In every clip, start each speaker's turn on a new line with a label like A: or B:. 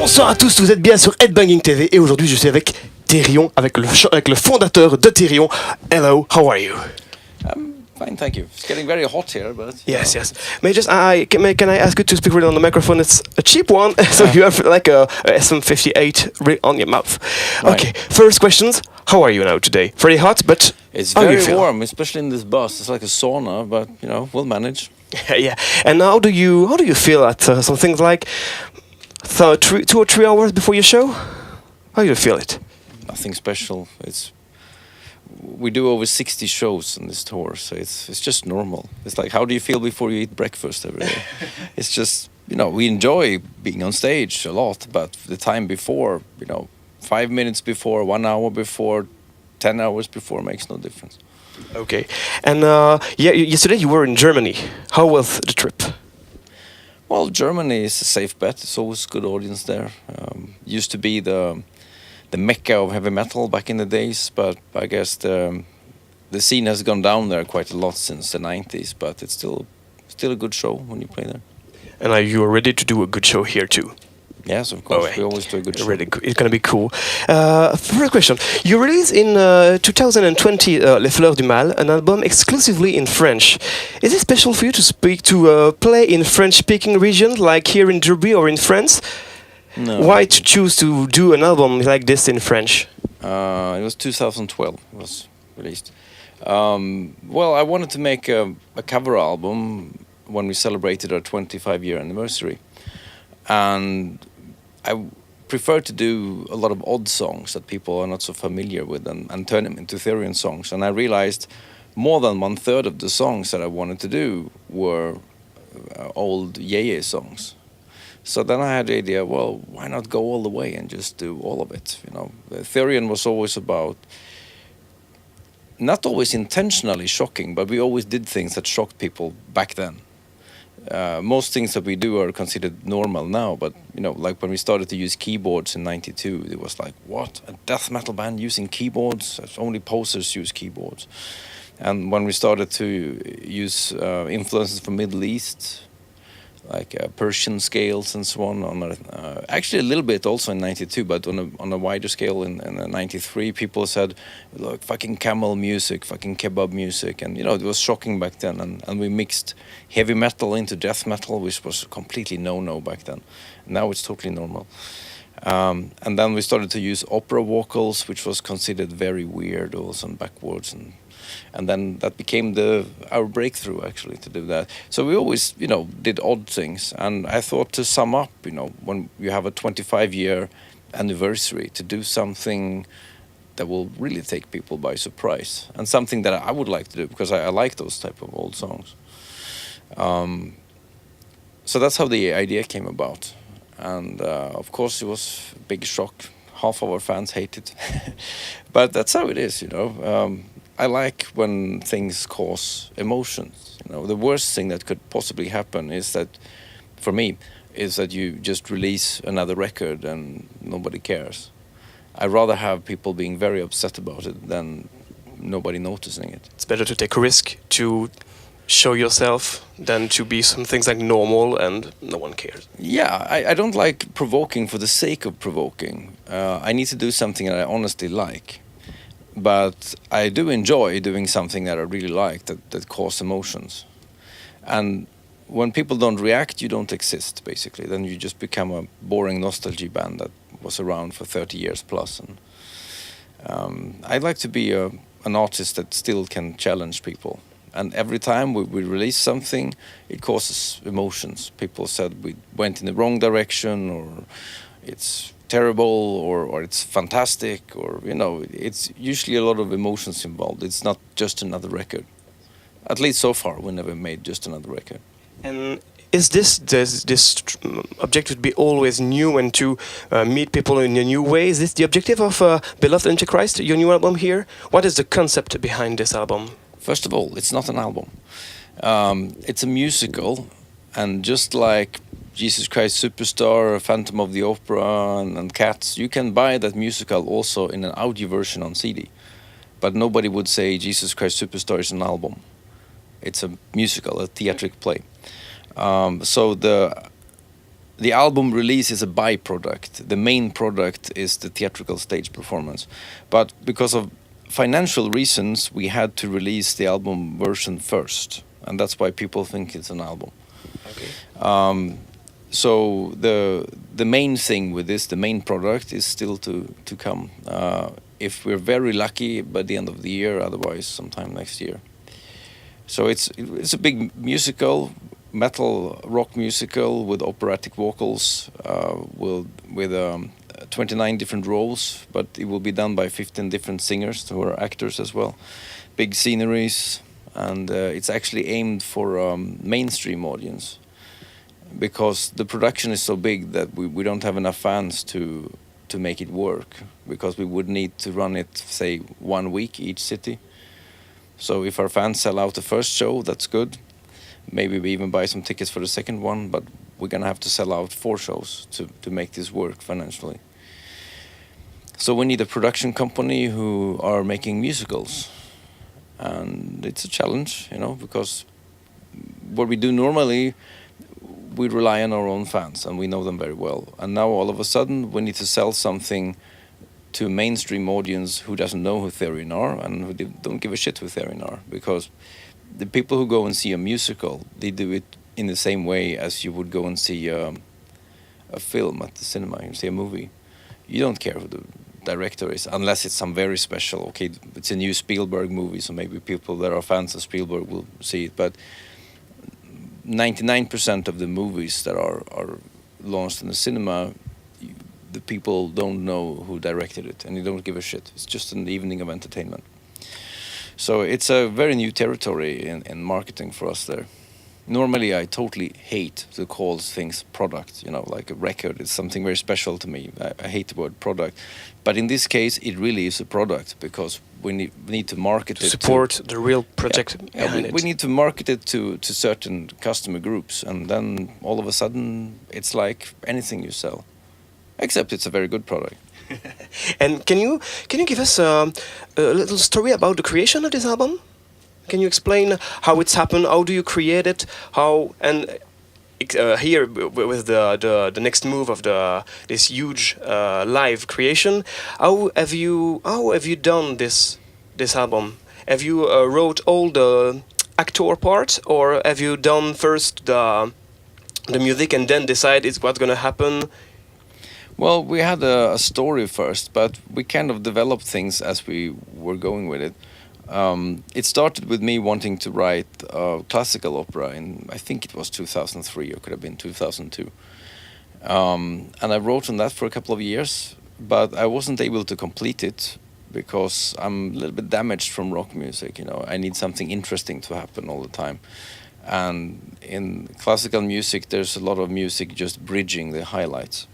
A: Bonsoir à tous, vous êtes bien sur Headbanging TV et aujourd'hui je suis avec Therion, avec le fondateur de Therion. Hello, how are you?
B: Fine, thank you. It's getting very hot here, but...
A: Yes, yes. May I just, can I ask you to speak really on the microphone? It's a cheap one, so you have like a SM58 on your mouth.
B: Right.
A: Okay, first questions. How are you now today? Very hot, but
B: It's
A: how do you
B: very
A: feel?
B: warm, especially in this bus. It's like a sauna, but, you know, we'll manage.
A: Yeah. And how do you feel at some things like 2 or 3 hours before your show? How do you feel it?
B: Nothing special. We do over 60 shows on this tour, so it's just normal. It's like, how do you feel before you eat breakfast every day? It's just, you know, we enjoy being on stage a lot, but the time before, you know, 5 minutes before, 1 hour before, 10 hours before makes no difference.
A: Okay. And yesterday you were in Germany. How was the trip?
B: Well, Germany is a safe bet. It's always a good audience there. Used to be the mecca of heavy metal back in the days, but I guess the scene has gone down there quite a lot since the 90s, but it's still a good show when you play there.
A: And are you ready to do a good show here too?
B: Yes, of course. We always do a good show.
A: Really good. It's going to be cool. First question. You released in 2020 Les Fleurs du Mal, an album exclusively in French. Is it special for you to play in French-speaking regions like here in Durbuy or in France?
B: No.
A: Why to choose to do an album like this in French?
B: It was 2012 it was released. Well, I wanted to make a cover album when we celebrated our 25-year anniversary. And I prefer to do a lot of odd songs that people are not so familiar with and turn them into Therion songs. And I realized more than 1/3 of the songs that I wanted to do were old Yeye songs. So then I had the idea, well, why not go all the way and just do all of it? You know, Therion was always about, not always intentionally shocking, but we always did things that shocked people back then. Most things that we do are considered normal now, but you know, like when we started to use keyboards in '92, it was like, what? A death metal band using keyboards? Only posers use keyboards. And when we started to use influences from Middle East, like Persian scales and so on actually a little bit also in '92, but on a wider scale in '93, people said, look, fucking camel music, fucking kebab music, and you know, it was shocking back then, and we mixed heavy metal into death metal, which was completely no back then. Now it's totally normal. And then we started to use opera vocals, which was considered very weird also and backwards, and then that became our breakthrough actually to do that. So we always, you know, did odd things, and I thought to sum up, you know, when you have a 25-year anniversary, to do something that will really take people by surprise, and something that I would like to do because I like those type of old songs. So that's how the idea came about, and of course it was a big shock. Half of our fans hate it, but that's how it is, you know. I like when things cause emotions. You know, the worst thing that could possibly happen is that, for me, is that you just release another record and nobody cares. I'd rather have people being very upset about it than nobody noticing it.
A: It's better to take a risk to show yourself than to be some things like normal and no one cares.
B: Yeah, I don't like provoking for the sake of provoking. I need to do something that I honestly like. But I do enjoy doing something that I really like, that causes emotions. And when people don't react, you don't exist, basically. Then you just become a boring nostalgia band that was around for 30 years plus. And I'd like to be an artist that still can challenge people. And every time we release something, it causes emotions. People said we went in the wrong direction, or it's terrible, or it's fantastic, or, you know, it's usually a lot of emotions involved. It's not just another record. At least so far, we never made just another record.
A: And is this objective to be always new and to meet people in a new way? Is this the objective of Beloved Antichrist, your new album here? What is the concept behind this album?
B: First of all, it's not an album. It's a musical, and just like Jesus Christ Superstar, Phantom of the Opera, and Cats, you can buy that musical also in an audio version on CD. But nobody would say Jesus Christ Superstar is an album. It's a musical, a theatric play. So the album release is a byproduct. The main product is the theatrical stage performance. But because of financial reasons, we had to release the album version first, and that's why people think it's an album.
A: Okay.
B: So the main thing with this, the main product, is still to come. If we're very lucky, by the end of the year, otherwise sometime next year. So it's a big musical, metal rock musical with operatic vocals, with 29 different roles, but it will be done by 15 different singers who are actors as well. Big sceneries, and it's actually aimed for mainstream audience, because the production is so big that we don't have enough fans to make it work, because we would need to run it, say, 1 week each city. So if our fans sell out the first show, that's good. Maybe we even buy some tickets for the second one, but we're gonna have to sell out 4 shows to make this work financially. So we need a production company who are making musicals, and it's a challenge, because what we do normally, we rely on our own fans and we know them very well. And now all of a sudden we need to sell something to a mainstream audience who doesn't know who Therion are and who don't give a shit who Therion are, because the people who go and see a musical, they do it in the same way as you would go and see a film at the cinema. You see a movie, you don't care who the director is, unless it's some very special. Okay, it's a new Spielberg movie, so maybe people that are fans of Spielberg will see it. But 99% of the movies that are launched in the cinema, the people don't know who directed it, and they don't give a shit. It's just an evening of entertainment. So it's a very new territory in marketing for us there. Normally, I totally hate to call things product. Like a record is something very special to me. I hate the word product. But in this case, it really is a product, because we need to market it.
A: Support the real project.
B: We need to market it to certain customer groups. And then all of a sudden, it's like anything you sell. Except it's a very good product.
A: And can you give us a little story about the creation of this album? Can you explain how it's happened? How do you create it? How and here with the next move of this huge live creation? How have you done this album? Have you wrote all the actor part, or have you done first the music and then decide what's gonna happen?
B: Well, we had a story first, but we kind of developed things as we were going with it. It started with me wanting to write a classical opera in, I think it was 2003, or could have been 2002. And I wrote on that for a couple of years, but I wasn't able to complete it because I'm a little bit damaged from rock music. I need something interesting to happen all the time. And in classical music, there's a lot of music just bridging the highlights.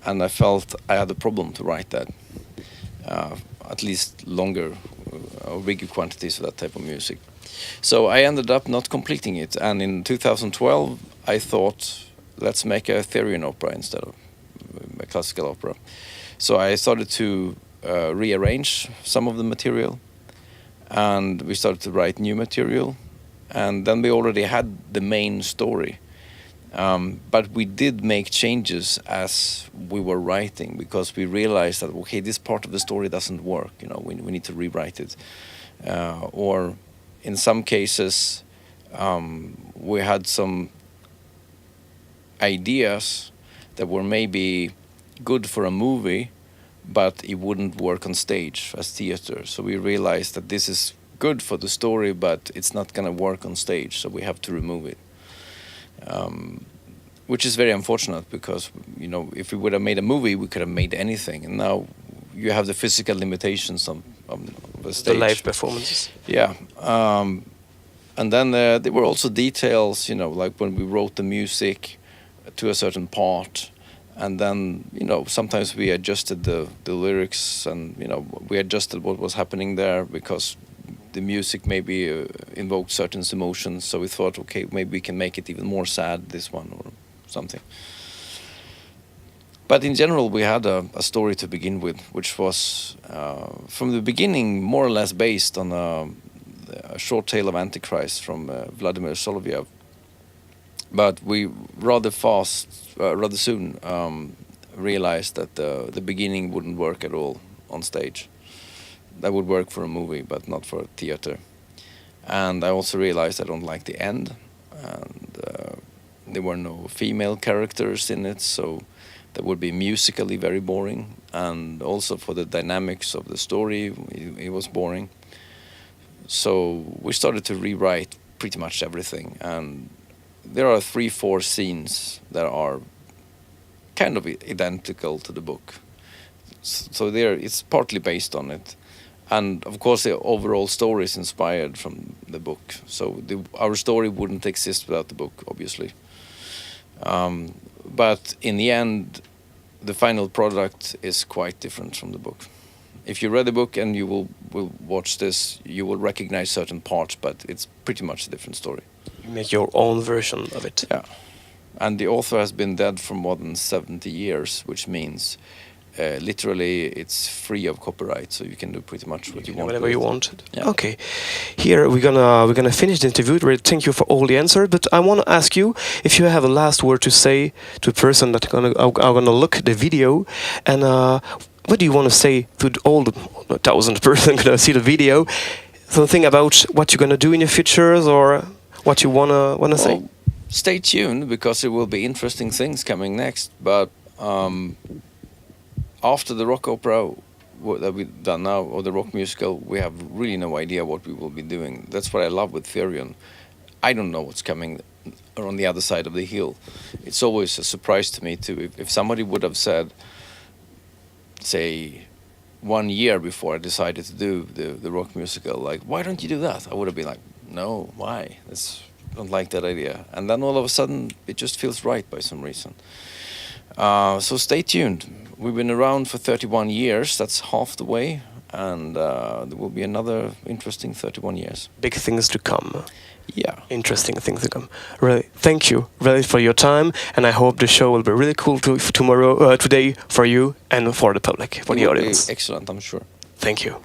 B: And I felt I had a problem to write that, at least longer or bigger quantities of that type of music. So I ended up not completing it. And in 2012, I thought, let's make a Therion opera instead of a classical opera. So I started to rearrange some of the material, and we started to write new material. And then we already had the main story. But we did make changes as we were writing, because we realized that, okay, this part of the story doesn't work. We need to rewrite it. Or in some cases, we had some ideas that were maybe good for a movie, but it wouldn't work on stage as theater. So we realized that this is good for the story, but it's not going to work on stage, so we have to remove it. Which is very unfortunate, because if we would have made a movie, we could have made anything, and now you have the physical limitations of the stage.
A: The live performances.
B: Yeah, and then there were also details, like when we wrote the music to a certain part, and then sometimes we adjusted the lyrics, and we adjusted what was happening there, because the music maybe invoked certain emotions. So we thought, okay, maybe we can make it even more sad, this one, or something. But in general, we had a story to begin with, which was from the beginning more or less based on a short tale of Antichrist from Vladimir Soloviev. But we rather soon realized that the beginning wouldn't work at all on stage. That would work for a movie, but not for a theater. And I also realized I don't like the end, and there were no female characters in it, so that would be musically very boring, and also for the dynamics of the story, it was boring. So we started to rewrite pretty much everything, and there are 3-4 scenes that are kind of identical to the book. So it's partly based on it. And of course, the overall story is inspired from the book. So our story wouldn't exist without the book, obviously. But in the end, the final product is quite different from the book. If you read the book and you will watch this, you will recognize certain parts, but it's pretty much a different story.
A: You make your own version of it.
B: Yeah. And the author has been dead for more than 70 years, which means literally it's free of copyright, so you can do pretty much what you want.
A: Whatever you want.
B: Yeah.
A: Okay. Here we're gonna finish the interview. Really, thank you for all the answers. But I want to ask you if you have a last word to say to a person that are gonna look at the video, and what do you want to say to all the 1,000 person gonna see the video? Something about what you're gonna do in your futures, or what you wanna say?
B: Stay tuned, because there will be interesting things coming next. But after the rock opera that we've done now, or the rock musical, we have really no idea what we will be doing. That's what I love with Therion. I don't know what's coming on the other side of the hill. It's always a surprise to me too. If somebody would have said, say, 1 year before I decided to do the rock musical, like, why don't you do that? I would have been like, no, why? I don't like that idea. And then all of a sudden, it just feels right by some reason. So stay tuned. We've been around for 31 years. That's half the way. And there will be another interesting 31 years.
A: Big things to come.
B: Yeah.
A: Interesting things to come. Really, thank you really for your time. And I hope the show will be really cool today for you and for the public, for the audience.
B: Excellent, I'm sure.
A: Thank you.